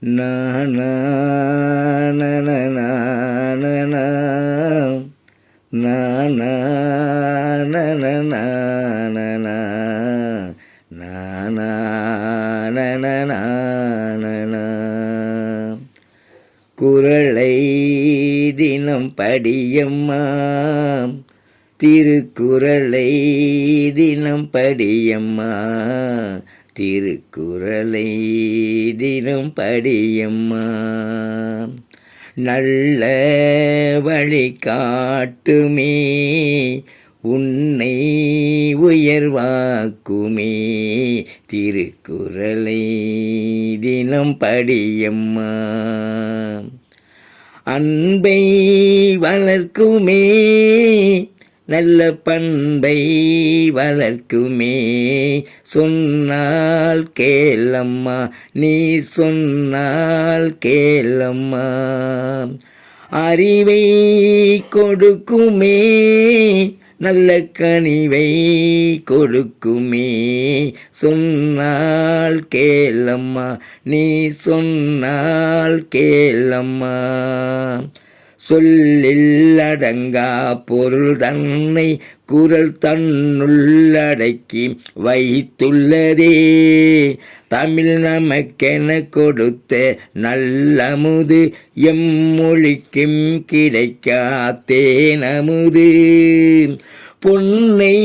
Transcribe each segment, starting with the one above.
நா நா நா நா நா நா நா நா நா நா நா நா நா நா நா நா. குறளை தினம் படியம்மா, திருக்குறளை தினம் படியம்மா, திருக்குறளை தினம் படியம்மா. நல்ல வழி காட்டுமே, உன்னை உயர்வாக்குமே, திருக்குறளை தினம் படியம்மா. அன்பை வளர்க்குமே, நல்ல பண்பை வளர்க்குமே, சொன்னால் கேளம்மா, நீ சொன்னால் கேளம்மா. அறிவை கொடுக்குமே, நல்ல கனிவை கொடுக்குமே, சொன்னால் கேளம்மா, நீ சொன்னால் கேளம்மா. சொல்லில் அடங்கா பொருள் தன்னை குறள் தன்னுள்ளடக்கி வைத்துள்ளதே, தமிழ் நமக்கென கொடுத்த நல்லமுது, எம்மொழிக்கும் கிடைக்காத்தேனமுது. பொன்னை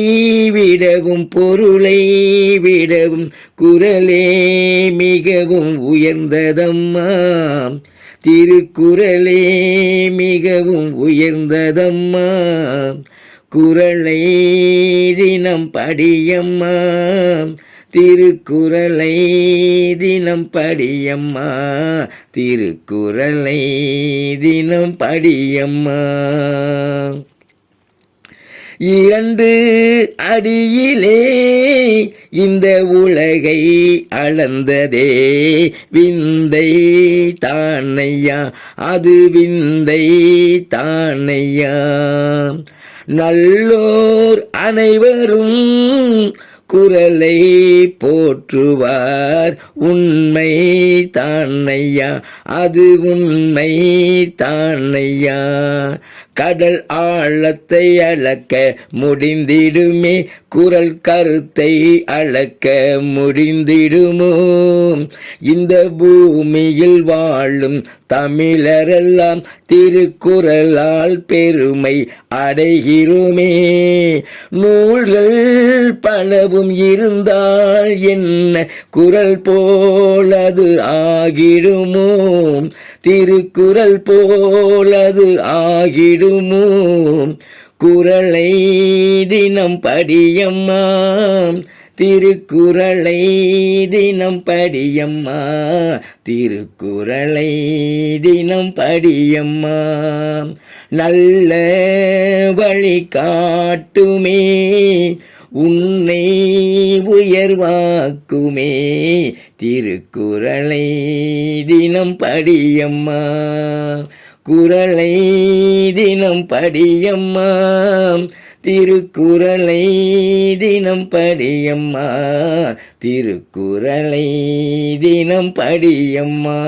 விடவும் பொருளை விடவும் குறளே மிகவும் உயர்ந்ததம்மா, திருக்குறளே மிகவும் உயர்ந்ததம்மா. குறளை தினம் படியம்மா, திருக்குறளை தினம் படியம்மா, திருக்குறளை தினம் படியம்மா. இரண்டு அடியிலே இந்த உலகை அளந்ததே விந்தை தானையா, அது விந்தை தானையா. நல்லோர் அனைவரும் குறளை போற்றுவார், உண்மை தானையா, அது உண்மை தானையா. கடல் ஆழத்தை அளக்க முடிந்திடுமே, குறள் கருத்தை அளக்க முடிந்திடுமோ. இந்த பூமியில் வாழும் தமிழரெல்லாம் திருக்குறளால் பெருமை அடைகிறோமே. நூல்கள் பலவும் இருந்தால் என்ன, குறள் போலது ஆகிடுமோ, திருக்குறள் போலது ஆகிடுமோ. குறளை தினம் படியம்மா, திருக்குறளை தினம் படியம்மா, திருக்குறளை தினம் படியம்மா. நல்ல வழி காட்டுமே, உன்னை உயர்வாக்குமே, திருக்குறளை தினம் படியம்மா. குறளை தினம் படியம்மா, திருக்குறளை தினம் படியம்மா, திருக்குறளை தினம் படியம்மா.